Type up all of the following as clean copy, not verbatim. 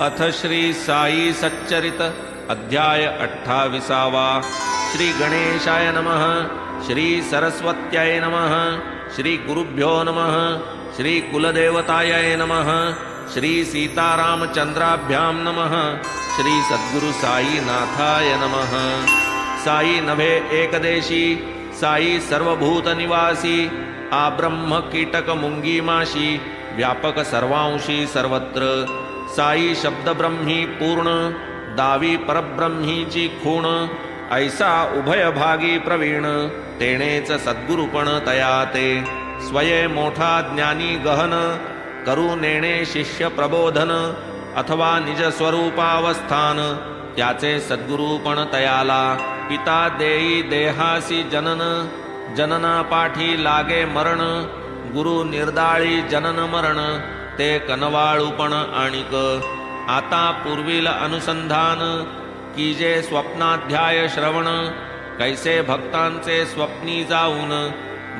अथ श्री साई सच्चरित अध्याय 28वा। श्री गणेशाय नमः। श्री सरस्वत्याय नमः। श्री गुरुभ्यो नमः। श्री कुलदेवताय नमः। श्री सीतारामचंद्राभ्यां नमः। श्री सद्गुरु साई नाथाय नमः। साई नभे एकदेशी, साई सर्वभूत निवासी, आब्रह्म कीटक मुंगी माशी, व्यापक सर्वांशी सर्वत्र। साई शब्द ब्रह्मी पूर्ण, दावी परब्रह्मीची खूण, ऐसा उभय भागी प्रवीण, तेणेच सद्गुरुपण तयाते। स्वये मोठा ज्ञानी गहन, करू नेणे शिष्य प्रबोधन, अथवा निज स्वरूपावस्थान, त्याचे सद्गुरुपण तयाला। पिता देई देहासी जनन, जनना पाठी लागे मरण, गुरु निर्दाळी जनन मरण, ते कनवाळूपण आणिक। आता पूर्वील अनुसंधान, कीजे स्वप्नाध्याय श्रवण, कैसे भक्तांचे स्वप्नी जाऊन,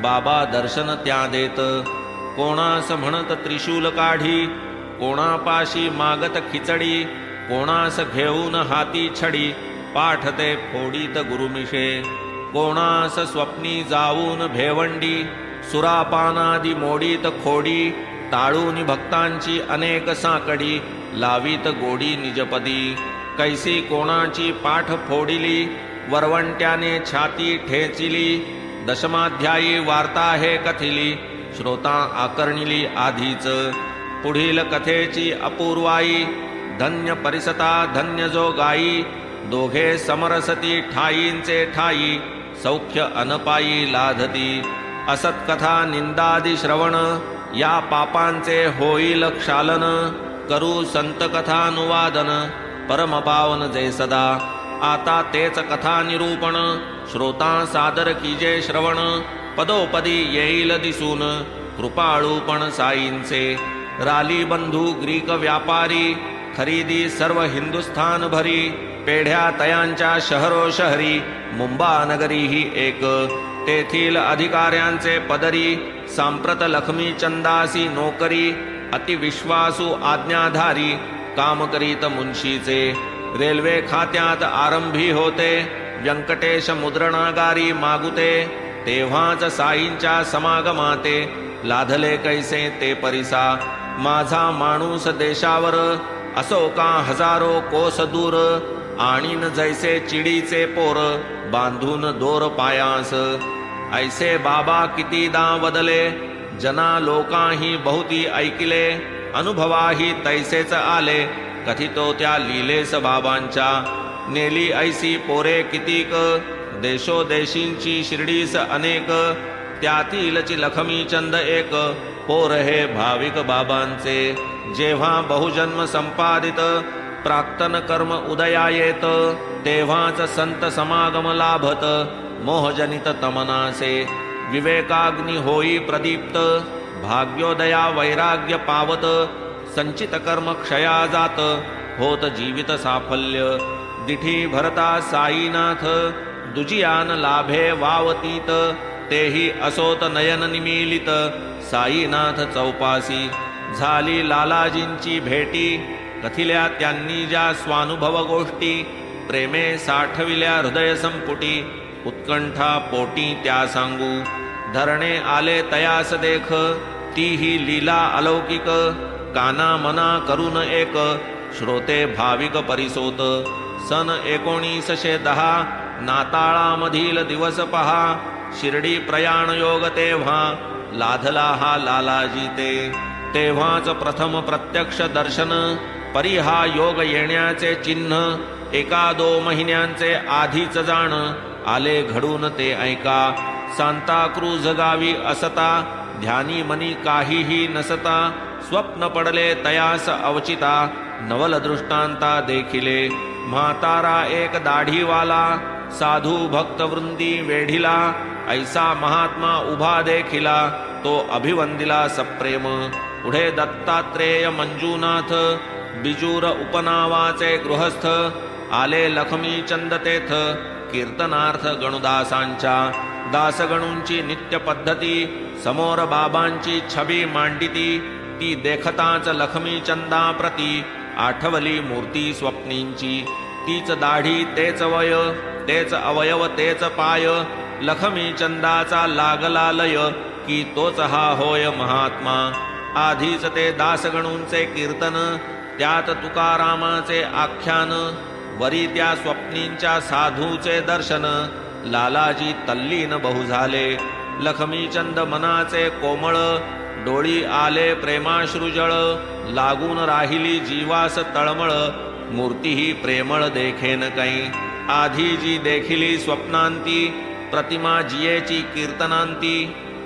बाबा दर्शन त्या देत। कोणास म्हणत त्रिशूल काढी, कोणापाशी मागत खिचडी, कोणास घेऊन हाती छडी, पाठते फोडीत गुरुमिशे। कोणास स्वप्नी जाऊन भेवंडी, सुरापानादी मोडीत खोडी, टाळून भक्तांची अनेक साकडी, लावीत गोडी निजपदी। कैसी कोणाची पाठ फोडिली, वरवंट्याने छाती ठेचिली, दशमाध्यायी वार्ता हे कथिली, श्रोता आकर्णिली आधीच। पुढील कथेची अपूर्वाई, धन्य परिसता धन्य जो गाई, दोघे समरसती ठाईंचे ठाई, सौख्य अनपायी लाधती। असत कथा निंदादी श्रवण, या पापांचे होईल क्षालन, करू संत कथानुवादन, परम पावन जे सदा। आता तेच कथा निरूपण, श्रोता सादर कीजे श्रवण, पदोपदी येईल दिसून, कृपाळूपण साईंचे। राली बंधू ग्रीक व्यापारी, खरीदी सर्व हिंदुस्थान भरी, पेढ्या तयांच्या शहरो शहरी, मुंबा नगरी ही एक। तेथील अधिकाऱ्यांचे पदरी, सांप्रत लक्ष्मी चंदासी नोकरी, अतिविश्वासू आज्ञाधारी, काम करीत मुंशीचे। रेल्वे खात्यात आरंभी होते, व्यंकटेश मुद्रणागारी मागुते, तेव्हाच साईंच्या समागमाते, लाधले कैसे ते परिसा। माझा माणूस देशावर, असो का हजारो कोस दूर, आणीन जैसे चिडीचे पोर, बांधून दोर पायास। ऐसे बाबा कितीदा वदले, जना लोकांही बहुती ऐकिले, अनुभवाही तैसेच आले, कथितो त्या लीलेस बाबांच्या। नेली ऐसी पोरे कितीक, देशोदेशींची शिर्डीस अनेक, त्यातीलची लक्ष्मीचंद एक, पोर हे भाविक बाबांचे। जेव्हा बहुजन्म संपादित, प्राक्तन कर्म उदया येत, तेव्हाच संत समागम लाभत, मोहजनित तमनासे। विवेकाग्नी होई प्रदीप्त, भाग्योदया वैराग्य पावत, संचित कर्म क्षया जात, होत जीवित साफल्य। दिठी भरता साईनाथ, दुजियान लाभे वावतीत, तेही असोत नयन निमीलित, साईनाथ चौपासी। झाली लालाजींची भेटी, कथिल्या त्यांनी ज्या स्वानुभव गोष्टी, प्रेमे साठविल्या हृदय संपुटी, उत्कंठा पोटी त्या सांगू। धरणे आले तयास देख, ती ही लीला अलौकिक, काना मना करून एक, श्रोते भाविक परिसोत। सन 1910 नाताळामधील दिवस पहा, शिर्डी प्रयाण योग तेव्हा, लाधला हा लालाजी ते। तेव्हाच प्रथम प्रत्यक्ष दर्शन, परी हा योग येण्याचे चिन्ह, 1-2 महिन्यांचे आधीच जाण, आले घडून ते ऐका। सांताक्रूझ गावी असता, ध्यानी मनी काहीही नसता, स्वप्न पडले तयास अवचिता, नवल दृष्टांता देखिले। म्हातारा एक दाढीवाला, साधू भक्त वृंदी वेढिला, ऐसा महात्मा उभा देखिला, तो अभिवंदिला सप्रेम। पुढे दत्तात्रेय मंजूनाथ, बिजूर उपनावाचे गृहस्थ, आले लक्ष्मीचंद तेथ, कीर्तनार्थ गणुदासांच्या। दासगणूंची नित्य पद्धती, समोर बाबांची छबी मांडिती, ती देखताच लक्ष्मीचंदा प्रती आठवली मूर्ती स्वप्नींची, तीच दाढी तेच वय, तेच अवयव तेच पाय, लखमी चंदाचा लागला लय, की तोच हा होय महात्मा. आधीच ते दासगणूंचे कीर्तन, त्यात तुकारामाचे आख्यान, वरी त्या स्वप्नींच्या साधूचे दर्शन, लालाजी तल्लीन बहु झाले. लखमीचंद मनाचे कोमळ, डोळी आले प्रेमाश्रुजळ, लागून राहिली जीवास तळमळ, मूर्तीही प्रेमळ देखेन कै. आधी जी देखिली स्वप्नांती, प्रतिमा जियेची कीर्तनांती,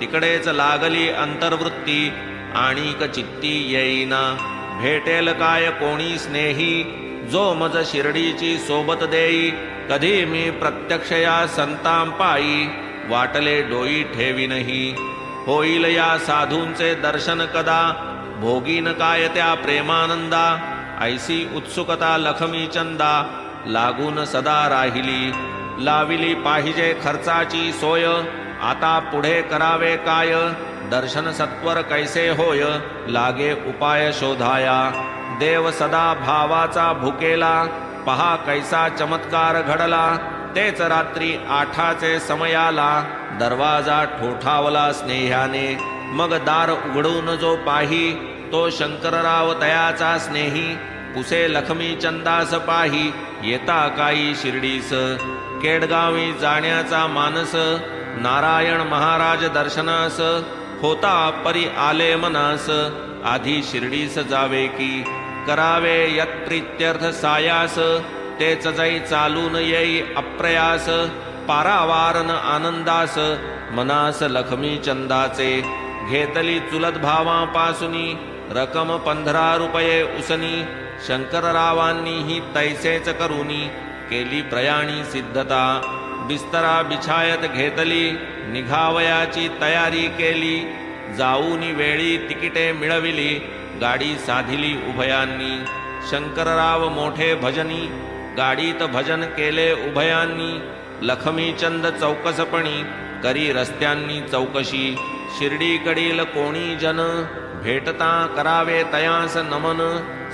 तिकडेच लागली अंतर्वृत्ती, आणिक चित्ती येईना. भेटेल काय कोणी स्नेही, जो मज शिर्डीची सोबत देई, कधी मी प्रत्यक्ष या संतांपायी, वाटले डोई ठेवीनही. होईल या साधूंचे दर्शन कदा, भोगीन काय त्या प्रेमानंदा, ऐसी उत्सुकता लखमी चंदा, लागून सदा राहिली. लाविली पाहिजे खर्चाची सोय, आता पुढे करावे काय, दर्शन सत्वर कैसे होय, लागे उपाय शोधाया. देव सदा भावाचा भुकेला, पहा कैसा चमत्कार घडला. तेच रात्री 8चे समयाला, दरवाजा ठोठावला स्नेहाने. मग दार उघडून जो पाही, तो शंकरराव तयाचा स्नेही. पुसे लखमी चंदास पाही, येता काही शिर्डीस. केडगावी जाण्याचा मानस, नारायण महाराज दर्शनास. होता परी आले मनास, आधी शिर्डीस जावे की. करावे यत्प्रीत्यर्थ सायास, तेच जै चालून येई अप्रयास. पारावारन आनंदास, मनास लखमी चंदाचे. घेतली चुलत भावापासूनी, रकम 15 रुपये उसनी. शंकररावांनी ही तैसेच करूनी, केली प्रयाणी सिद्धता. बिस्तरा बिछायत घेतली, निघावयाची तयारी केली. जाऊनी वेळी तिकिटे मिळविली, गाडी साधिली उभयांनी. शंकरराव मोठे भजनी, गाडीत भजन केले उभयांनी. लखमीचंद चौकसपणी, करी रस्त्यांनी चौकशी. शिर्डीकडील कोणी जन, भेटता करावे तयास नमन.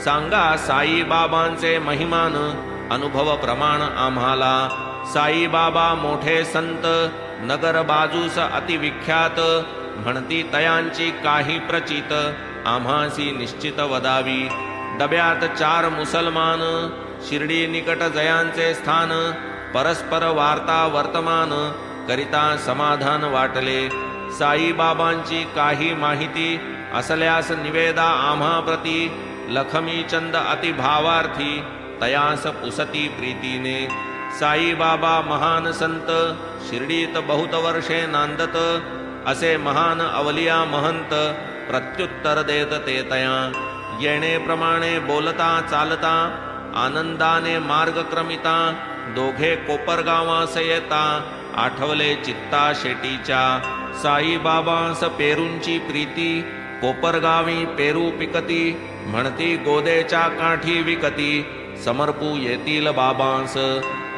सांगा साईबाबांचे महिमान, अनुभव प्रमाण आम्हाला. साईबाबा मोठे संत, नगर बाजूस अतिविख्यात. म्हणती तयांची काही प्रचित, आम्हासी निश्चित वदावी. डब्यात 4 मुसलमान, शिर्डी निकट जयांचे स्थान. परस्पर वार्ता वर्तमान, करिता समाधान वाटले. साईबाबांची काही माहिती, असल्यास निवेदा आम्हा प्रती. लखमीचंद अतिभावार्थी, तयास पुसती प्रीतीने. साईबाबा महान संत, शिर्डीत बहुत वर्षे नांदत. असे महान अवलिया महंत, प्रत्युत्तर देत ते तया. येणेप्रमाणे बोलता चालता, आनंदाने मार्ग क्रमिता. दोघे कोपरगावास येता, आठवले चित्ता शेटीच्या. साईबाबांस पेरूंची प्रीती, कोपरगावी पेरू पिकती. म्हणती गोदेच्या काठी विकती, समर्पू येतील बाबांस.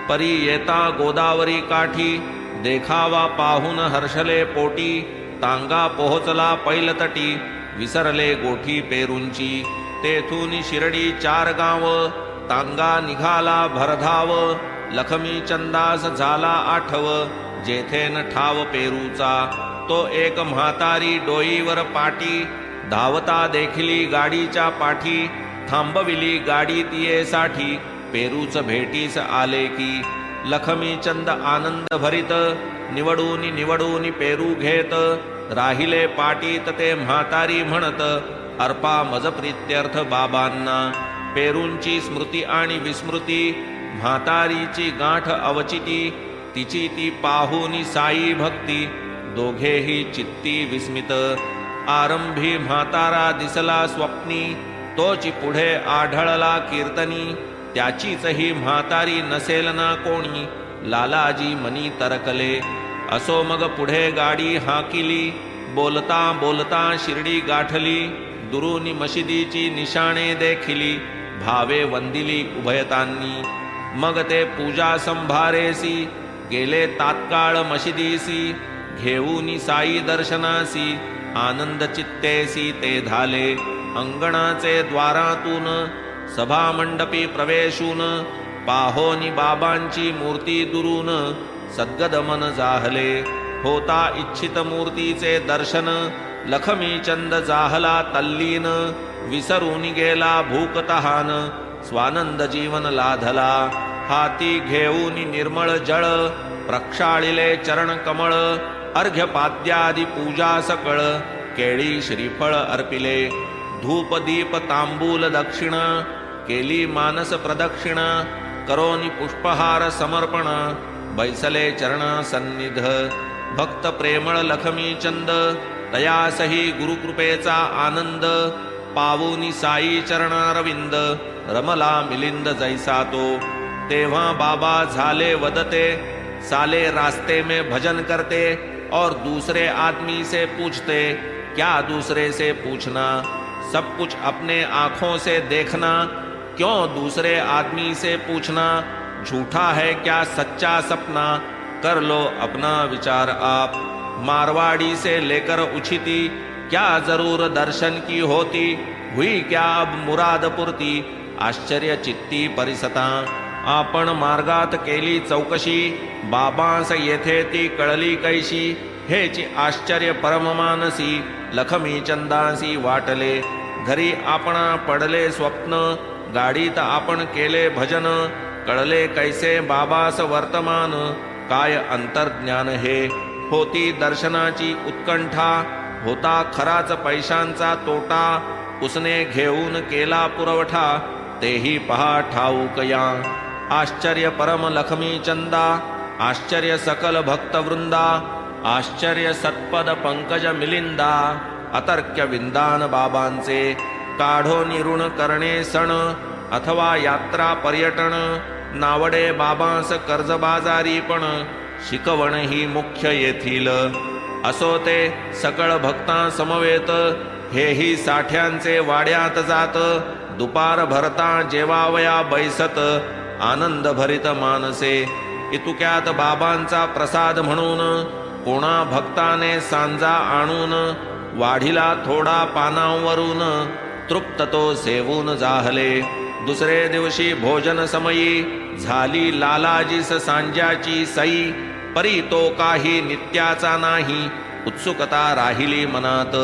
परी येता गोदावरी काठी, देखावा पाहून हर्षले पोटी. तांगा पोहोचला पैलतटी, विसरले गोठी पेरूंची. तेथून शिर्डी 4 गाव, तांगा निघाला भरधाव. लखमी चंदास झाला आठव, जेथेन ठाव पेरूचा. तो एक म्हातारी डोईवर पाटी, धावता देखिली गाडीच्या पाठी. थांबविली गाडी तियेसाठी, पेरूच भेटीस आले की. लखमीचंद आनंद भरित, निवडून निवडून पेरू घेत. राहिले पाटीत ते म्हातारी म्हणत, अर्पा मज प्रीत्यर्थ बाबांना. पेरूंची स्मृती आणि विस्मृती, म्हातारीची गाठ अवचिती. तिची ती पाहुनी साई भक्ती, दोघेही चित्ती विस्मित. आरंभी म्हातारा दिसला स्वप्नी, तोची पुढे आढळला कीर्तनी. त्याचीच ही म्हातारी नसेल ना कोणी, लालाजी मनी तरकले. असो मग पुढे गाडी हाकिली, बोलता बोलता शिर्डी गाठली. दुरुनी मशिदीची निशाणे देखिली, भावे वंदिली उभयतांनी. मग ते पूजा संभारेसी, गेले तात्काळ मशिदीसी. घेऊनी साई दर्शनासी, आनंद चित्तेसी ते झाले. अंगणाचे द्वारातून सभामंडपी प्रवेशून पाहोनी बाबांची मूर्ती दुरून सद्गद मन जाहले. होता इच्छित मूर्तीचे दर्शन लखमी चंद जाहला तल्लीन. विसरून गेला भूक तहान स्वानंद जीवन लाधला. हाती घेऊन निर्मळ जळ प्रक्षाळिले चरण कमळ. अर्घ्यपाद्यादी पूजा सकळ केळी श्रीफळ अर्पिले. धूप दीप तांबूल दक्षिण केली मानस प्रदक्षिण. करोनी पुष्पहार समर्पण बैसले चरण सन्निध. भक्त प्रेमळ लखमी चंद तयासही गुरुकृपेचा आनंद. पावुनी साई चरणारविंद रमला मिलिंद जैसा तो. तेव्हा बाबा झाले वदते साले रास्ते में भजन करते और दूसरे आदमी से पूछते. क्या दूसरे से पूछना, सब कुछ अपने आंखों से देखना. क्यों दूसरे आदमी से पूछना, झूठा है क्या सच्चा सपना. कर लो अपना विचार आप. मारवाड़ी से लेकर उछिती क्या जरूर दर्शन की होती. हुई क्या अब मुराद पुरती आश्चर्य चित्ती परिसता. आपण मार्गात केली चौकशी बाबांस येथे ती कळली कैशी. हेची आश्चर्य परममानसी लखमी चंदासी वाटले. घरी आपण पडले स्वप्न गाडीत आपण केले भजन. कळले कैसे बाबास वर्तमान काय अंतर्ज्ञान हे. होती दर्शनाची उत्कंठा होता खराच पैशांचा तोटा. उसने घेऊन केला पुरवठा तेही पहा ठाऊक या. आश्चर्य परम लखमी चंदा आश्चर्य सकल भक्तवृंदा. आश्चर्य सत्पद पंकज मिलिंदा. अतर्क्य विंदान बाबांचे. काढो निरुण करणे सण अथवा यात्रा पर्यटन. नावडे बाबांस कर्जबाजारी पण शिकवण ही मुख्य येथील. असो ते सकळ भक्ता समवेत हेही साठ्यांचे वाड्यात जात. दुपार भरता जेवावया बैसत आनंद भरित मानसे. इतुक्यात बाबांचा प्रसाद म्हणून कोणा भक्ताने सांजा आणून. वाढीला थोडा पानांवरून तृप्त तो सेवून जाहले. दुसरे दिवशी भोजन समयी झाली लालाजीस सांज्याची सई. परी तो काही नित्याचा नाही उत्सुकता राहिली मनात.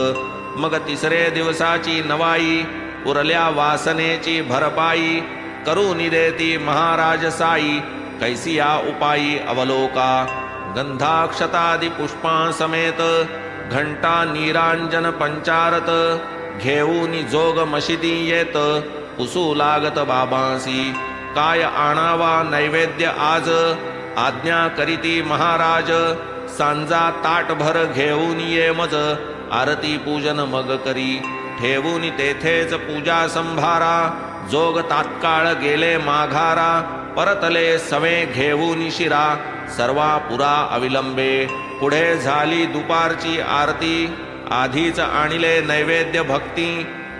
मग तिसरे दिवसाची नवाई उरल्या वासनेची भरपाई. करून देती महाराज साई कैसिया उपायी अवलोका. गंधाक्षतादि पुष्पांसमेत घंटा नीरांजन पंचारत. घेऊन जोग मशिदी येत पुसू लागत बाबांसी. काय आणावा नैवेद्य आज आज्ञा करीती महाराज. सांजा ताटभर घेऊन ये मज आरती पूजन मग करी. ठेवून तेथेच पूजा संभारा जोग तात्काळ गेले माघारा. परतले सवे घेऊन शिरा सर्वा पुरा अविलंबे. पुढे झाली दुपारची आरती आधीच आणिले नैवेद्य भक्ती.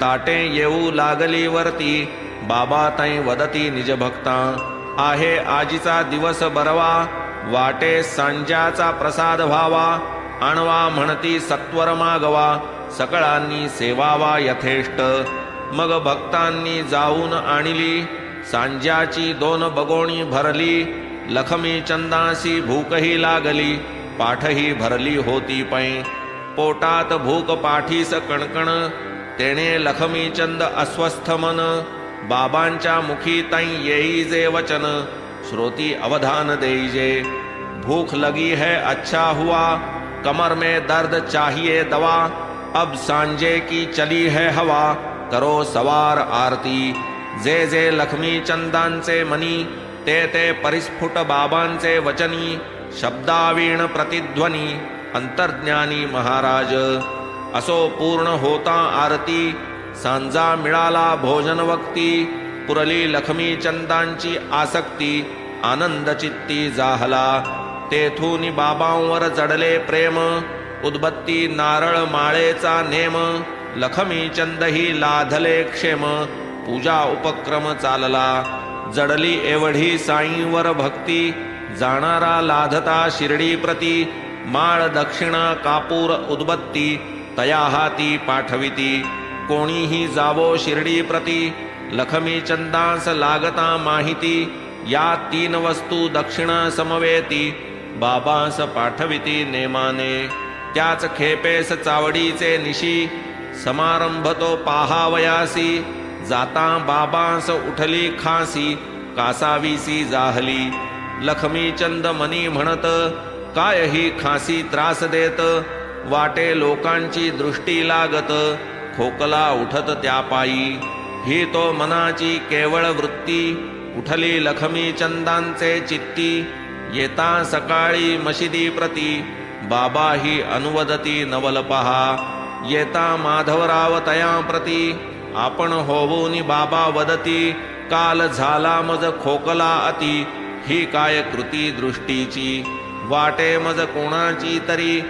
ताटे येऊ लागली वरती बाबा तै वदती निज भक्ता. आहे आजीचा दिवस बरवा वाटे सांज्याचा प्रसाद व्हावा. आणवा म्हणती सत्वर मागवा सकळांनी सेवावा यथेष्ट. मग भक्तांनी जाऊन आणली सांज्याची 2 बगोणी भरली. लखमी चंदासी भूकही लागली पाठही भरली होती पै. पोटात भूक पाठीस कणकण तेणे लखमी चंद अस्वस्थ मन. बाबांच्या मुखी तै येई जे वचन श्रोती अवधान देईजे. भूख लगी है अच्छा हुआ कमर में दर्द चाहिए दवा. अब सांझे की चली है हवा करो सवार आरती. जे जे लक्ष्मी चंदांचे मनी ते ते परिस्फुट बाबांचे वचनी. शब्दावीण प्रतिध्वनी अंतर्ज्ञानी महाराज. असो पूर्ण होता आरती सांजा मिळाला भोजन वक्ती. पुरली लक्ष्मी चंदांची आसक्ती आनंद चित्ती जाहला. तेथून बाबांवर जडले प्रेम उदबत्ती नारळ माळेचा नेम. लखमी चंदही लाधले क्षेम पूजा उपक्रम चालला. जडली एवढी साईंवर भक्ती जाणारा लाधता शिर्डी प्रती. माळ दक्षिणा कापूर उदबत्ती तया हाती पाठविती. कोणीही जावो शिर्डी प्रती लखमी चंदास लागता माहिती, या 3 वस्तू दक्षिणा समवेती, बाबास पाठविती नेमाने. त्याच खेपेस चावडीचे निशी, समारंभ तो पाहावयासी, जाता बाबांस उठली खासी, कासावीसी जाहली. लखमी चंद मनी म्हणत, काय ही खासी त्रास देत, वाटे लोकांची दृष्टी लागत, खोकला उठत त्या पायी. ही तो मनाची केवळ वृत्ती, उठली लखमी चंदांचे चित्ती. येता सकाळी मशिदी प्रती, बाबा ही अनुवदती नवल पहा. येता माधवराव तया प्रती, आपण होऊनी बाबा वदती. काल झाला मज खोकला अति, ही काय कृती दृष्टीची. वाटे मज कोणाची तरी,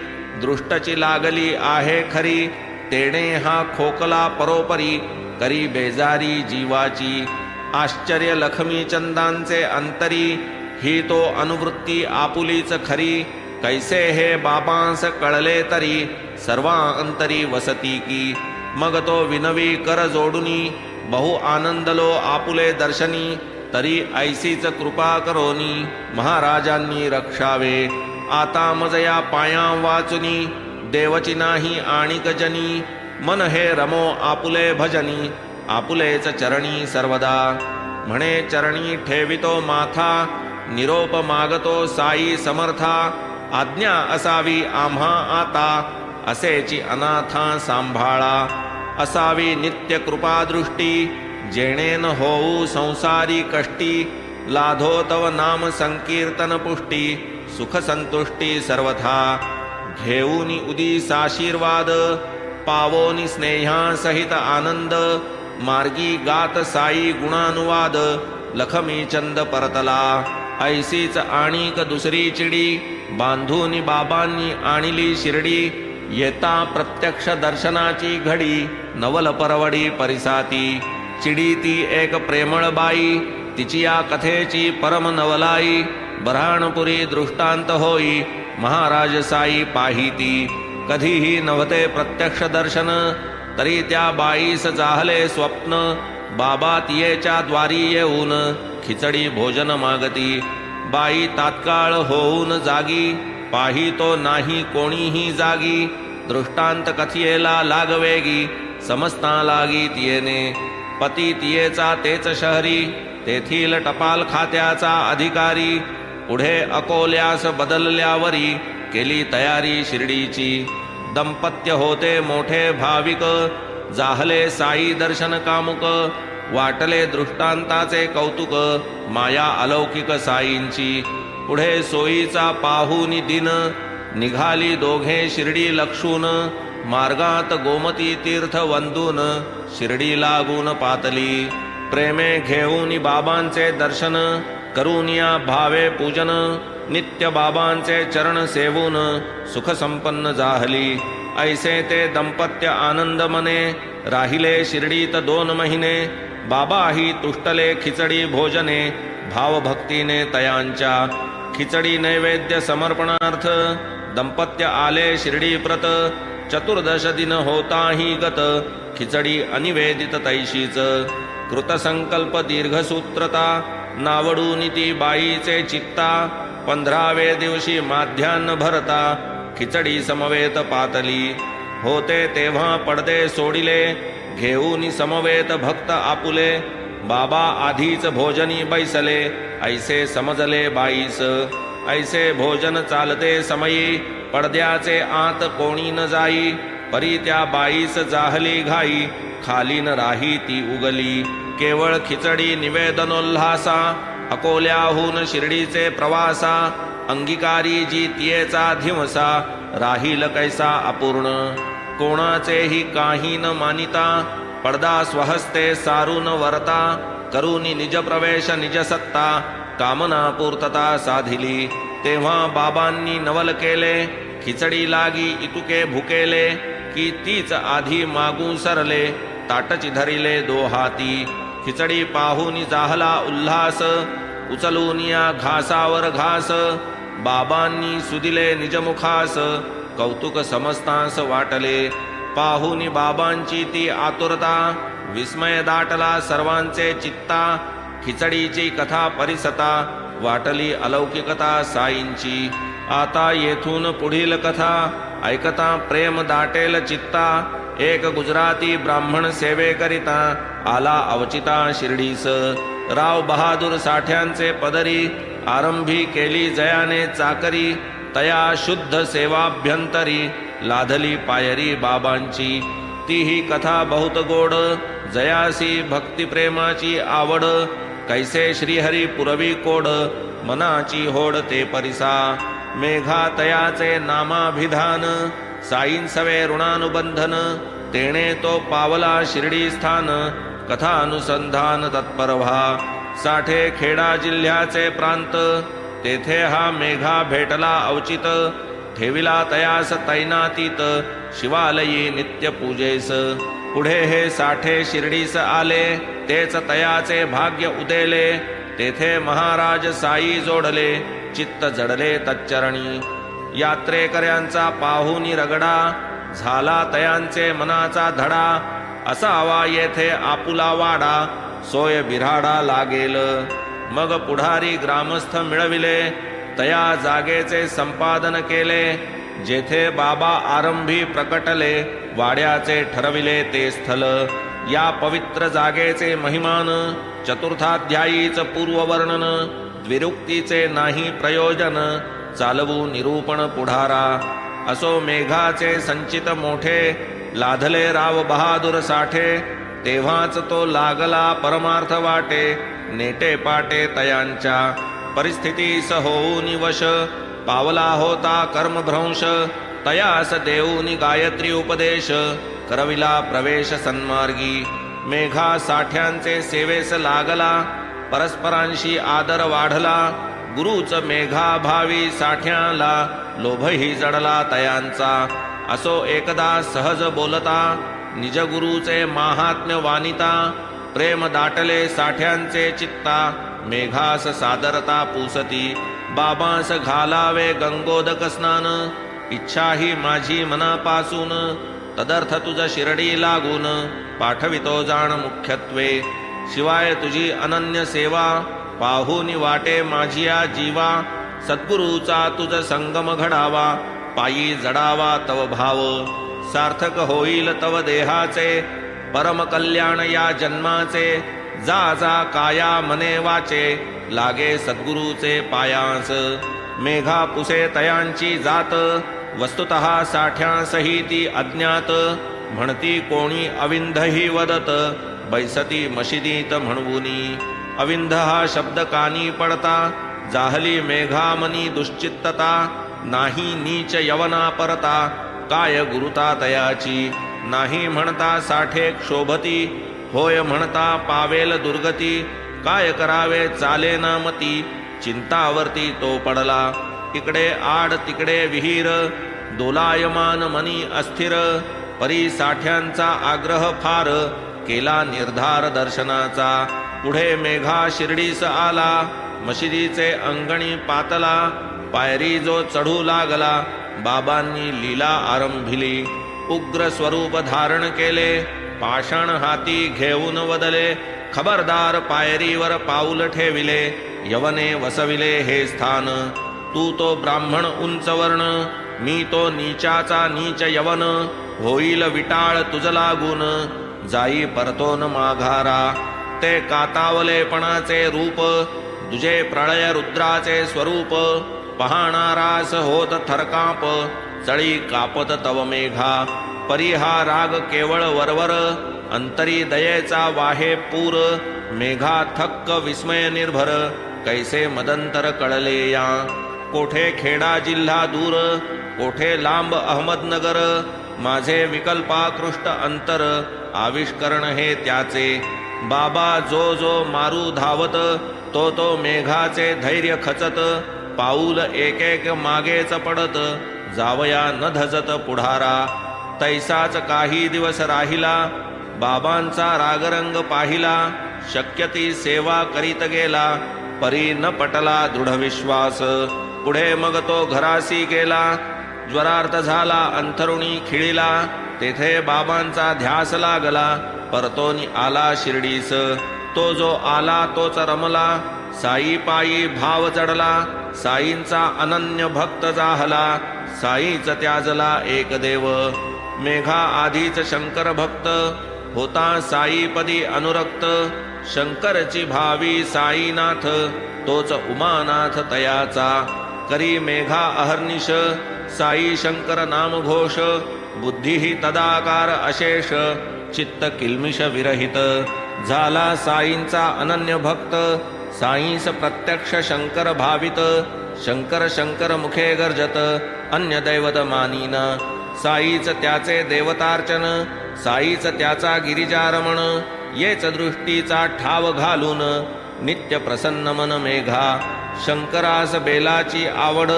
दृष्टची लागली आहे खरी. तेणे हा खोकला परोपरी, करी बेजारी जीवाची. आश्चर्य लखमी चंदांचे अंतरी, ही तो अनुवृत्ती आपुलीच खरी. कैसे हे बाबांस कळले तरी, सर्वा अंतरी वसती की. मग तो विनवी कर जोडुनी, बहु आनंदलो आपुले दर्शनी. तरी ऐसीच कृपा करोनी, महाराजांनी रक्षावे. आता मजया पाया वाचुनी, देवची नाही आणिक जनी. मन हे रमो आपुले भजनी, आपुलेच चरणी सर्वदा. म्हणे चरणी ठेवितो माथा, निरोप मागतो साई समर्था. आज्ञा असावी आम्हा आता, असेची अनाथा सांभाळा. असावी नित्य कृपादृष्टी, जेणेन होऊ संसारी कष्टी. लाधो तव नाम संकीर्तन पुष्टी, सुख संतुष्टी सर्वथा. घेऊनी उदीसाशीर्वाद, पावोनी स्नेहा सहित आनंद. मार्गी गात साई गुणानुवाद, लखमी चंद परतला. ऐसीच आणिक दुसरी चिडी, बांधूनी बाबांनी आणली शिर्डी. येता प्रत्यक्ष दर्शनाची घडी, नवल परवडी परिसाती. चिडी ती एक प्रेमळ बाई, तिची या कथेची परम नवलाई. बऱ्हाणपुरी दृष्टांत होई, महाराज साई पाहिती. कधीही नव्हते प्रत्यक्ष दर्शन, तरी त्या बाईस जाहले स्वप्न. बाबा तियेच्या द्वारी येऊन, खिचडी भोजन मागती. बाई तात्काळ होऊन जागी, पाहितो नाही कोणीही जागी. दृष्टांत कथियेला लागवेगी, समजता लागी तियेने. पती तियेचा तेच शहरी, तेथील टपाल खात्याचा अधिकारी. पुढे अकोल्यास बदलल्यावरी, केली तयारी शिर्डीची. दंपत्य होते मोठे भाविक, जाहले साई दर्शन कामुक. वाटले दृष्टांताचे कौतुक, माया अलौकिक साईंची. पुढे सोयीचा पाहुनी दिन, निघाली दोघे शिर्डी लक्षून. मार्गात गोमती तीर्थ वंदून, शिर्डी लागून पातली. प्रेमे घेऊन बाबांचे दर्शन, करून या भावे पूजन. नित्य बाबांचे चरण सेवून, सुख संपन्न जाहली. ऐसे ते दंपत्य आनंद मने, राहिले शिर्डीत 2 महिने. बाबाही तुष्टले खिचडी भोजने, भावभक्तीने तयांच्या. खिचडी नैवेद्य समर्पणार्थ, दंपत्य आले शिर्डी प्रत. 14 दिन होताही गत, खिचडी अनिवेदित तैशीच. कृतसंकल्प दीर्घसूत्रता, नावडून ती बाईचे चित्ता. 15वे दिवशी माध्यान्ह भरता, खिचडी समवेत पातली. होते तेव्हा पडदे सोडिले, घेऊन समवेत भक्त आपुले. बाबा आधीच भोजनी बैसले, ऐसे समजले बाईस. ऐसे भोजन चालते समयी, पडद्याचे आत कोणी न जाई. परी त्या बाईस जाहली घाई, खाली न राही ती उगली. केवळ खिचडी निवेदनोल्हासा, अकोल्याहून शिर्डीचे प्रवासा. अंगीकारी जी तियेचा धिवसा, राहील कैसा अपूर्ण. कोणाचेही काही न मानिता, पडदा स्वहस्ते सारून वरता. करूनी निज प्रवेश निज सत्ता, कामना पूर्तता साधिली. तेव्हा बाबांनी नवल केले, खिचडी लागी इतुके भुकेले. की तीच आधी मागू सरले, ताटची धरिले 2 हाती. खिचडी पाहून जाहला उल्हास, उचलून या घासावर घास. बाबांनी सुदिले निजमुखास, कौतुक समस्तास वाटले. पाहुनी बाबांची ती आतुरता, विस्मय दाटला सर्वांचे चित्ता, खिचडीची कथा परिसता, वाटली अलौकिकता साईंची. आता येथून पुढील कथा ऐकता प्रेम दाटेल चित्ता, एक गुजराती ब्राह्मण सेवेकरिता आला अवचिता शिर्डीस. राव बहादूर साठ्यांचे पदरी आरंभी केली जयाने चाकरी, तया शुद्ध सेवाभ्यंतरी लाधली पायरी बाबांची. तीही कथा बहुत गोड, जयासी भक्तिप्रेमाची आवड, कैसे श्रीहरी पुरवी कोड, मनाची होड ते परिसा. मेघा तयाचे नामाभिधान, साईंसवे ऋणानुबंधन, तेणे तो पावला शिर्डी स्थान, कथानुसंधान तत्पर व्हा. साठे खेडा जिल्ह्याचे प्रांत, तेथे हा मेघा भेटला अवचित, ठेविला तयास तैनातीत, शिवालयी नित्य पूजेस. पुढे हे साठे शिर्डीस आले, तेच तयाचे भाग्य उदेले, तेथे महाराज साई जोडले, चित्त जडले तच्चरणी. यात्रेकऱ्यांचा पाहुनी रगडा, झाला तयांचे मनाचा धडा, असावा येथे आपुला वाडा, सोय बिराडा लागेल. मग पुढारी ग्रामस्थ मिळविले, तया जागेचे संपादन केले, जेथे बाबा आरंभी प्रकटले, वाड्याचे ठरविले ते स्थल. या पवित्र जागेचे महिमान, चतुर्थाध्यायीच पूर्ववर्णन, द्विरुक्तीचे नाही प्रयोजन, चालवू निरूपण पुढारा. असो मेघाचे संचित मोठे, लाधले राव बहादूर साठे, तेव्हाच तो लागला परमार्थ वाटे, नेटे पाटे तयांच्या. परिस्थितीस होऊनी वश, पावला होता कर्मभ्रंश, तयास देऊनी गायत्री उपदेश, करविला प्रवेश सन्मार्गी. मेघा साठ्यांचे सेवेस लागला, परस्परांशी आदर वाढला, गुरुच मेघा भावी साठ्याला, लोभही जडला तयांचा. असो एकदा सहज बोलता, निज गुरुचे महात्म्य वानिता, प्रेम दाटले साठ्यांचे चित्ता, मेघास सादरता पुसती. बाबांस घालावे गंगोदक स्नान, इच्छा ही माझी मनापासून, तदर्थ तुझ शिर्डी लागून, पाठवितो जाण मुख्यत्वे. शिवाय तुझी अनन्य सेवा, पाहुनी वाटे माझिया जीवा, सद्गुरूचा तुझ संगम घडावा, पायी जडावा तव भाव. सार्थक होईल तव देहाचे, परम कल्याण या जन्माचे, जा जा काया मने वाचे, लागे सद्गुरूचे पायांस. मेघा पुसे तयांची जात, वस्तुतः साठ्यांसही ती अज्ञात, म्हणती कोणी अविंधही वदत, बैसती मशिदीत म्हणवुनी. अविंध हा शब्द कानी पडता, जाहली मेघामनी दुश्चित्तता, नाही नीच यवना परता, काय गुरुता तयाची. नाही म्हणता साठे क्षोभती, होय म्हणता पावेल दुर्गती, काय करावे चाले ना मती, चिंतावरती तो पडला. इकडे आड तिकडे विहीर, दोलायमान मनी अस्थिर, परी साठ्यांचा आग्रह फार, केला निर्धार दर्शनाचा. पुढे मेघा शिर्डीस आला, मशिदीचे अंगणी पातला, पायरी जो चढू लागला, बाबांनी लीला आरंभिली. उग्र स्वरूप धारण केले, पाषाण हाती घेऊन वदले, खबरदार पायरीवर पाऊल ठेविले, यवने वसविले हे स्थान. तू तो ब्राह्मण उंच वर्ण, मी तो नीचाचा नीच यवन, होईल विटाळ तुझ लागून, जाई परतोन माघारा. ते कातावलेपणाचे रूप, तुझे प्रळय रुद्राचे स्वरूप, पहाणारास होत थरकाप, चळी कापत तव मेघा. परिहा राग केवळ वरवर, अंतरी दयेचा वाहे पूर, मेघा थक्क विस्मय निर्भर, कैसे मदंतर कळले या. कोठे खेडा जिल्हा दूर, कोठे लांब अहमदनगर, माझे विकल्पाकृष्ट अंतर, आविष्करण हे त्याचे. बाबा जो जो मारू धावत, तो तो मेघाचे धैर्य खचत, पाऊल एक एक मागेच पडत, जावया न धजत पुढारा. तैसाच काही दिवस राहिला, बाबांचा रागरंग पाहिला, शक्य ती सेवा करीत गेला, परी न पटला दृढ विश्वास. पुढे मग तो घरासी गेला, ज्वरार्थ झाला अंथरुणी खिळीला, तेथे बाबांचा ध्यास लागला, परतोनी आला शिर्डीस. तो जो आला तोच रमला, साई पायी भाव जडला. साईंचा अनन्य भक्त जाहला, साईच त्याजला एक देव. मेघा आधीच शंकर भक्त, होता साईपदी अनुरक्त. शंकरची भावी साईनाथ, तोच उमानाथ तयाचा. करी मेघा अहर्निश, साई शंकर नाम घोष. बुद्धीही तदाकार अशेष, चित्त किल्मिष विरहित. झाला साईंचा अनन्य भक्त, साईंस प्रत्यक्ष शंकर भावित. शंकर शंकर मुखे गर्जत, अन्य दैवत मानीन. साईच त्याचे देवतार्चन, साईच त्याचा गिरिजारमण. येच दृष्टीचा ठाव घालून, नित्य प्रसन्न मन मेघा. शंकरास बेलाची आवड,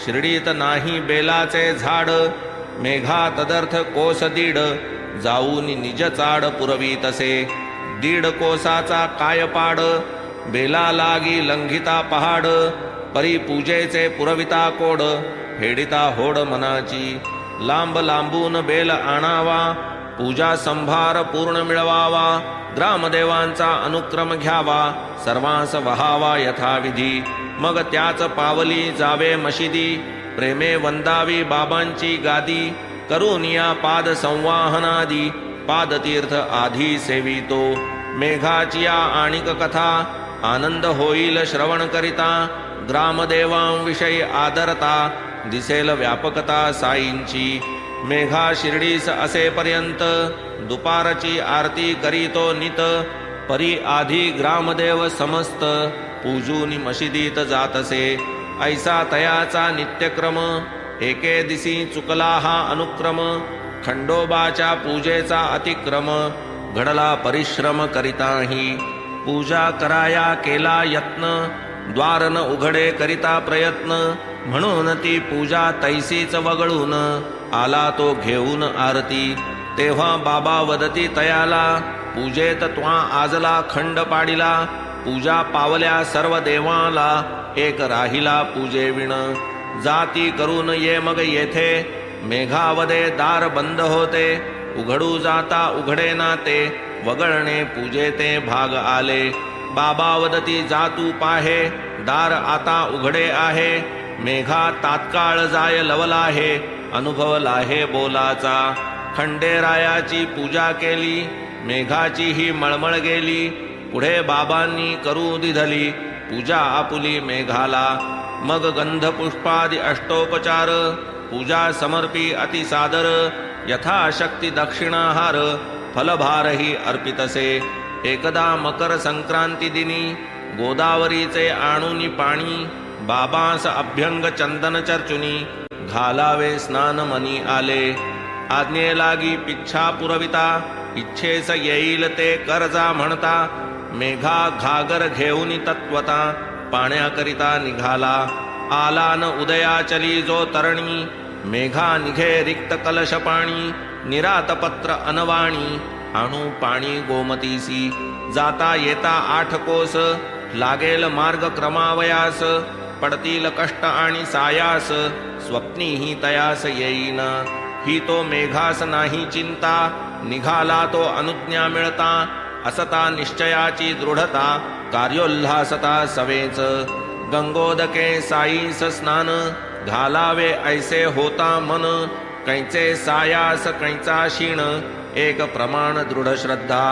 शिर्डीत नाही बेलाचे झाड. मेघा तदर्थ कोस दीड, जाऊन निज चाड पुरवी तसे. दीड कोसाचा काय पाड, बेला लागी लंघिता पहाड. परी पूजेचे पुरविता कोड, फेडिता होड मनाची. लांब लांबून बेल आणावा, पूजा संभार पूर्ण मिळवावा. ग्रामदेवांचा अनुक्रम घ्यावा, सर्वांस वहावा यथाविधी. मग त्याच पावली जावे मशिदी, प्रेमे वंदावी बाबांची गादी. करून या पाद संवाहनादी, पादतीर्थ आधी सेवितो. मेघाची या आणिक कथा, आनंद होईल श्रवण करिता. ग्रामदेवांविषयी आदरता, दिसेल व्यापकता साईंची. मेघा शिर्डीस असेपर्यंत, दुपारची आरती करीतो नित. परी आधी ग्रामदेव समस्त, पूजूनी मशिदीत जातसे. ऐसा तयाचा नित्यक्रम, एके दिसी चुकला हा अनुक्रम. खंडोबाच्या पूजेचा अतिक्रम, घडला परिश्रम करिताही. पूजा कराया केला यत्न, द्वार न उघडे करिता प्रयत्न. म्हणून ती पूजा तैसीच वगळून, आला तो घेऊन आरती. तेव्हा बाबा वदती तयाला, पूजेत त्वा आजला खंड पाडिला. पूजा पावल्या सर्व देवाला, एक राहिला पूजेविण. जाती करून ये मग येथे, मेघावदे दार बंद होते. उघडू जाता उघडे नाते, वगळणे पूजेते भाग आले. बाबा वदती जातू पाहे, दार आता उघडे आहे. मेघा तात्काळ जाय लवला हे, अनुभवला हे बोलाचा. खंडेरायाची पूजा केली, मेघाची ही मळमळ गेली. पुढे बाबांनी करू दिधली, पूजा आपुली मेघाला. मग गंधपुष्पादी अष्टोपचार, पूजा समर्पी अतिसादर. यथाशक्ती दक्षिणाहार, फलभारही अर्पितसे. एकदा मकर संक्रांती दिनी, गोदावरीचे आणूनी पाणी. बाबांस अभ्यंग चंदन चर्चुनी, घालावे स्नान मनी आले. आज्ञे लागी पिच्छा पुरविता, इच्छेस येईल ते करजा म्हणता. मेघा घागर घेऊनी तत्वता, पाण्याकरिता निघाला. आला न उदयाचली जो तरणी, मेघा निघे रिक्त कलश पाणी. निरात पत्र अनवाणी, आणू पाणी गोमतीसी. जाता येता 8 कोस, लागेल मार्ग क्रमावयास. पडतील कष्ट आणि सायास, स्वप्नीही तयास येईन. ही तो मेघास नाही चिंता, निघाला तो अनुज्ञा मिळता. असता निश्चयाची दृढता, कार्योल्हासता सवेच. गंगोदके साईस स्नान, घालावे ऐसे होता मन. कैचे सायास कैचा क्षीण, एक प्रमाण दृढ श्रद्धा.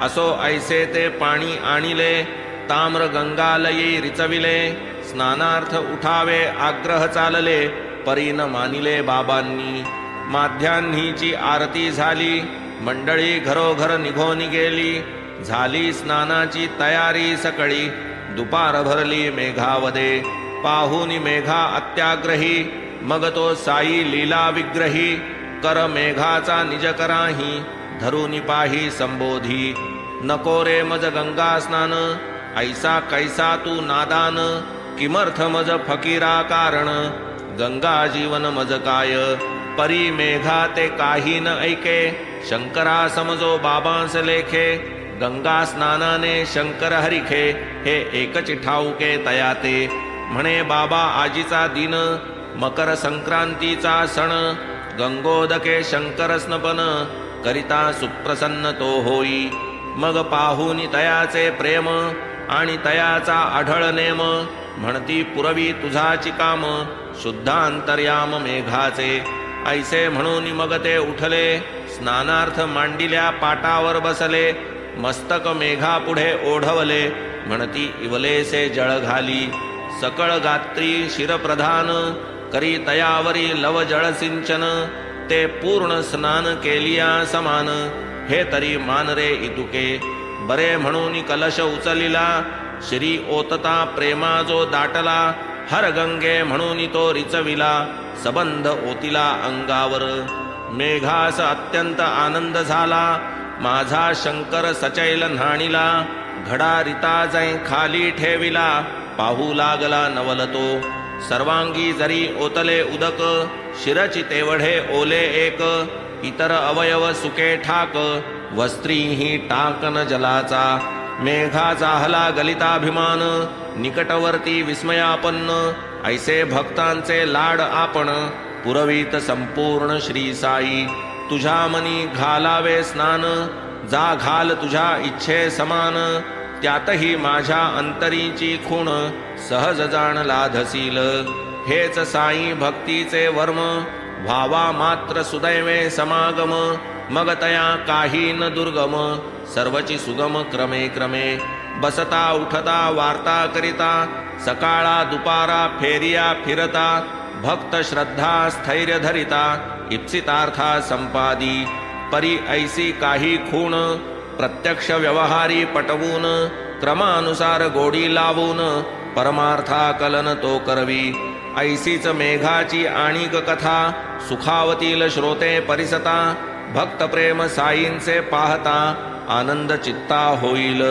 असो ऐसे ते पाणी आणिले, ताम्र गंगालयी रिचविले. स्नानार्थ उठावे आग्रह चालले, परी न मानिले बाबांनी. माध्यान्हीची आरती झाली, मंडळी घरोघर निघून गेली. झाली स्नानाची तयारी सकळी, दुपार भरली मेघावदे. पाहुनी मेघा अत्याग्रही, मग तो साई लीला विग्रही. कर मेघाचा निज कराही, धरुनी पाही संबोधी. नको रे मज गंगा स्नान, ऐसा कैसा तू नादान. किमर्थ मज फकीरा कारण, गंगा जीवन मज काय. परी मेघा ते काही न ऐके, शंकरा समजो बाबांस लेखे. गंगा स्नानाने शंकर हरिखे, हे एकच ठाऊके तयाते. म्हणे बाबा आजीचा दिन, मकर संक्रांतीचा सण. गंगोदके शंकर स्नपन, करिता सुप्रसन्न तो होई. मग पाहुनी तयाचे प्रेम आणि तयाचा आढळ नेम, म्हणती पुरवी तुझाची काम शुद्धांतर्याम मेघाचे. ऐसे म्हणून मग ते उठले, स्नानार्थ मांडिल्या पाटावर बसले. मस्तक मेघा पुढे ओढवले, म्हणती इवलेसे जळ घाली. सकळ गात्री शिरप्रधान, करी तयावरी लव जळ सिंचन. ते पूर्ण स्नान केलिया समान, हे तरी मान रे इतुके. बरे म्हणून कलश उचलिला, श्री ओतता प्रेमा जो दाटला. हर गंगे म्हणून तो रिचविला, सबंध ओतिला अंगावर. मेघास अत्यंत आनंद झाला, माझा शंकर सचैल न्हाणीला. घडा रिता जै खाली ठेविला, पाहू लागला नवल तो. सर्वांगी जरी ओतले उदक, शिरची तेवढे ओले एक. इतर अवयव सुके ठाक, वस्त्रीही टाकन जलाचा. मेघा जाहला गलिताभिमान, निकटवर्ती विस्मयापन्न. ऐसे भक्तांचे लाड आपण, पुरवीत संपूर्ण श्री साई. तुझ्या मनी घालावे स्नान, जा घाल तुझ्या इच्छे समान. त्यातही माझ्या अंतरीची खूण, सहज जाण लाधसील. हेच साई भक्तीचे वर्म, व्हावा मात्र सुदैवे समागम. मग तया काही न दुर्गम, सर्वची सुगम क्रमे क्रमे. बसता उठता वार्ता करिता, सकाळा दुपारा फेरिया फिरता. भक्त श्रद्धा स्थैर्य धरिता, इप्सितार्था संपादी. परी ऐसी काही खूण, प्रत्यक्ष व्यवहारी पटवून. क्रमानुसार गोडी लावून, परमार्था कलन तो करवी. ऐसीच मेघाची आणिक कथा, सुखावतील श्रोते परिसता. भक्त प्रेम साईंचे पाहता, आनंद चित्ता होईल.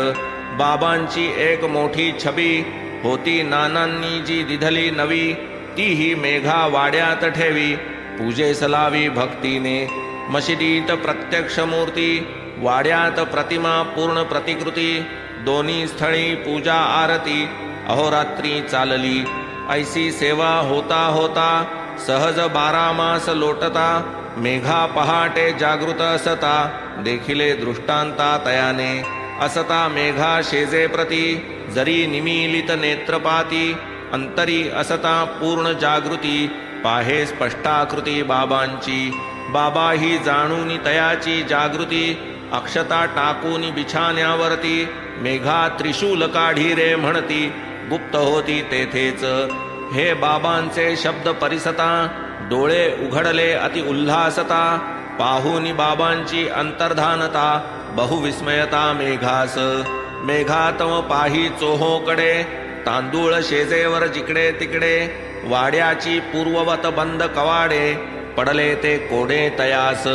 बाबांची एक मोठी छबी होती, नानांनी जी दिधली नवी. तीही मेघा वाड्यात ठेवी, पूजेस लावी भक्तीने. मशिदीत प्रत्यक्ष मूर्ती, वाड्यात प्रतिमा पूर्ण प्रतिकृती. दोन्ही स्थळी पूजा आरती, अहोरात्री चालली. ऐसी सेवा होता होता, सहज 12 मास लोटता. मेघा पहाटे जागृत असता, देखिले दृष्टांता तयाने. असता मेघा शेजे प्रती, जरी निमीलित नेत्रपाती. अंतरी असता पूर्ण जागृती, पाहे स्पष्टाकृती बाबांची. बाबा ही जाणून तयाची जागृती, अक्षता टाकून बिछाण्यावरती. मेघा त्रिशूल काढी रे म्हणती, गुप्त होती तेथेच. हे बाबांचे शब्द परिसता, डोळे उघडले अति उल्हासता. पाहुनी बाबांची अंतर्धानता, बहुविस्मयता मेघास. मेघातम पाही चोहोकडे, तांदूळ शेजेवर जिकडे तिकडे. वाड्याची पूर्ववत बंद कवाडे, पडले ते कोडे तयास.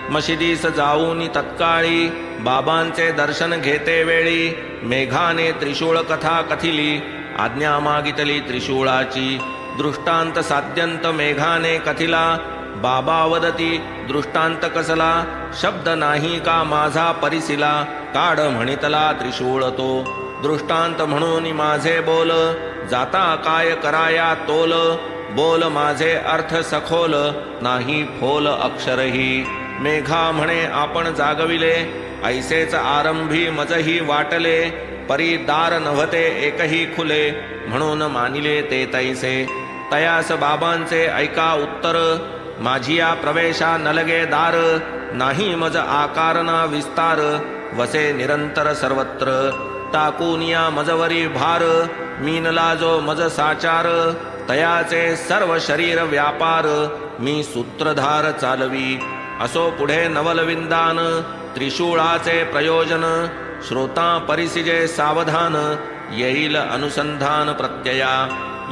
मशिदीस जाऊन तत्काळी, बाबांचे दर्शन घेते वेळी. मेघाने त्रिशूळ कथा कथिली, आज्ञा मागितली त्रिशूळाची. दृष्टांत साध्यंत मेघाने कथिला, बाबा वदती दृष्टांत कसला. शब्द नाही का माझा परिसिला, काढ म्हणितला त्रिशूळ तो. दृष्टांत म्हणून माझे बोल, जाता काय कराया तोल. बोल माझे अर्थ सखोल, नाही फोल अक्षरही. मेघा म्हणे आपण जागविले, ऐसेच आरंभी मजही वाटले. परी दार नव्हते एकही खुले, म्हणून मानिले ते तैसे. तयास बाबांचे ऐका उत्तर, माझिया प्रवेशा नलगे दार. नाही मज आकारना विस्तार, वसे निरंतर सर्वत्र. टाकूनिया मजवरी भार, मीनला जो मज साचार. तयाचे सर्व शरीर व्यापार, मी सूत्रधार चालवी. असो पुढे नवलविंदान, त्रिशूळाचे प्रयोजन. श्रोता परिसिजे सावधान, येईल अनुसंधान प्रत्यया.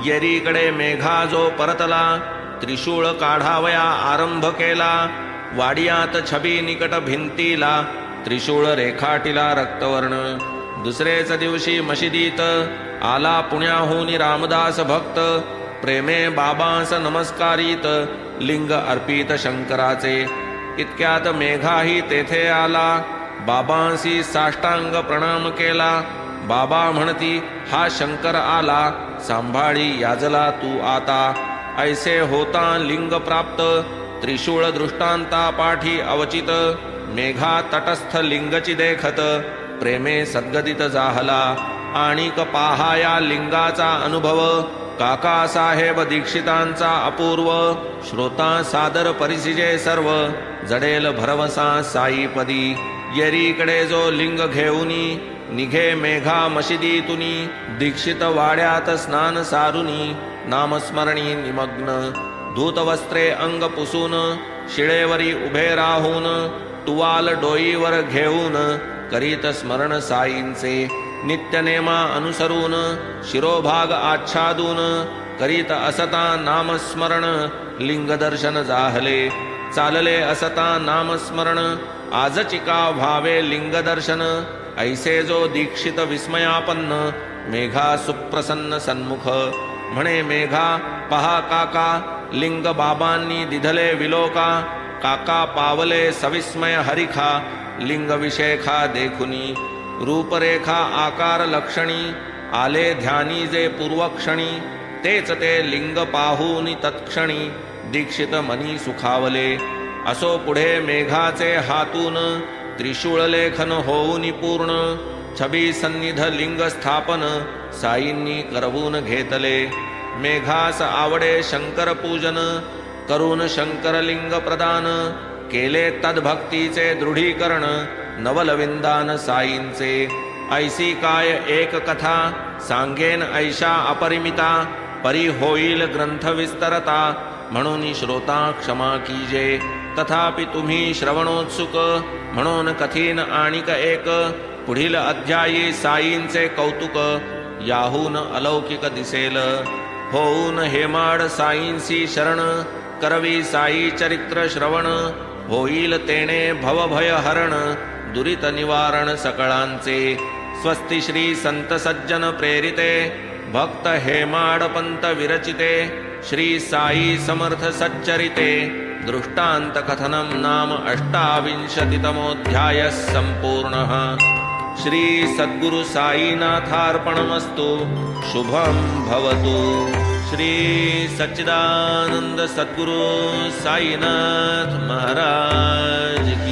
येरीकडे मेघा जो परतला, त्रिशूळ काढावया आरंभ केला. वाडियात छबी निकट भिंतीला, त्रिशूळ रेखाटिला रक्तवर्ण. दुसरेच दिवशी मशिदीत आला पुण्याहून रामदास भक्त. प्रेमे बाबांस नमस्कारित, लिंग अर्पित शंकराचे. इतक्यात मेघाही तेथे आला, बाबांसी साष्टांग प्रणाम केला. बाबा म्हणती हा शंकर आला, सांभाळी याजला तू आता. ऐसे होता लिंग प्राप्त, त्रिशूळ दृष्टांता पाठी अवचित. मेघा तटस्थ लिंगची देखत प्रेमे सद्गदित जाहला आणिक पाहाया लिंगाचा अनुभव काकासाहेब दीक्षितांचा अपूर्व श्रोता सादर परिसिजे सर्व जडेल भरवसा साईपदी येरीकडे जो लिंग घेऊनी निघे मेघा मशिदीतुनी दीक्षित वाड्यात स्नान सारुनी नामस्मरणी निमग्न धूतवस्त्रे अंग पुसून शिळेवरी उभे राहून टुवाल डोईवर घेऊन करीत स्मरण साईंचे नित्यनेमा अनुसरून शिरोभाग आच्छादून करीत असता नामस्मरण लिंगदर्शन जाहले चालले असता नामस्मरण आजचिका व्हावे लिंगदर्शन ऐसे जो दीक्षित विस्मयापन्न मेघा सुप्रसन्न सन्मुख म्हणे मेघा पहा काका लिंग बाबांनी दिधले विलोका काका पावले सविस्मय हरिखा लिंग विषेखा देखुनी रूपरेखा आकार लक्षणी आले ध्यानी जे पूर्वक्षणी तेच ते लिंग पाहूनी तत्क्षणी दीक्षित मनी सुखावले असो पुढे मेघाचे हातून त्रिशूळ लेखन होऊनी पूर्ण छबी सन्निध लिंग स्थापन साईंनी करवून घेतले मेघास आवडे शंकर पूजन करून शंकरलिंग प्रदान केले तद्भक्तीचे दृढीकरण नवलविंदान साईंचे ऐसी काय एक कथा सांगेन ऐशा अपरिमिता परी होईल ग्रंथ विस्तरता म्हणून श्रोता क्षमा कीजे तथापि तुम्ही श्रवणोत्सुक म्हणून कथीन आणिक एक पुढील अध्यायी साईंचे कौतुक याहून अलौकिक दिसेल होऊन हेमाड साईंसी शरण करवी साई चरित्र श्रवण होईल तेणे भवभय हरण दुरित निवारण सकळांचे स्वस्ति श्री संत सज्जन प्रेरिते भक्त हेमाड पंत विरचिते श्री साई समर्थ सच्चरिते दृष्टांत कथनम नाम 28तमोऽध्यायः संपूर्णः श्री सद्गुरु साईनाथार्पणमस्तु शुभं भवतु श्री सच्चिदानंद सद्गुरु साईनाथ महाराज की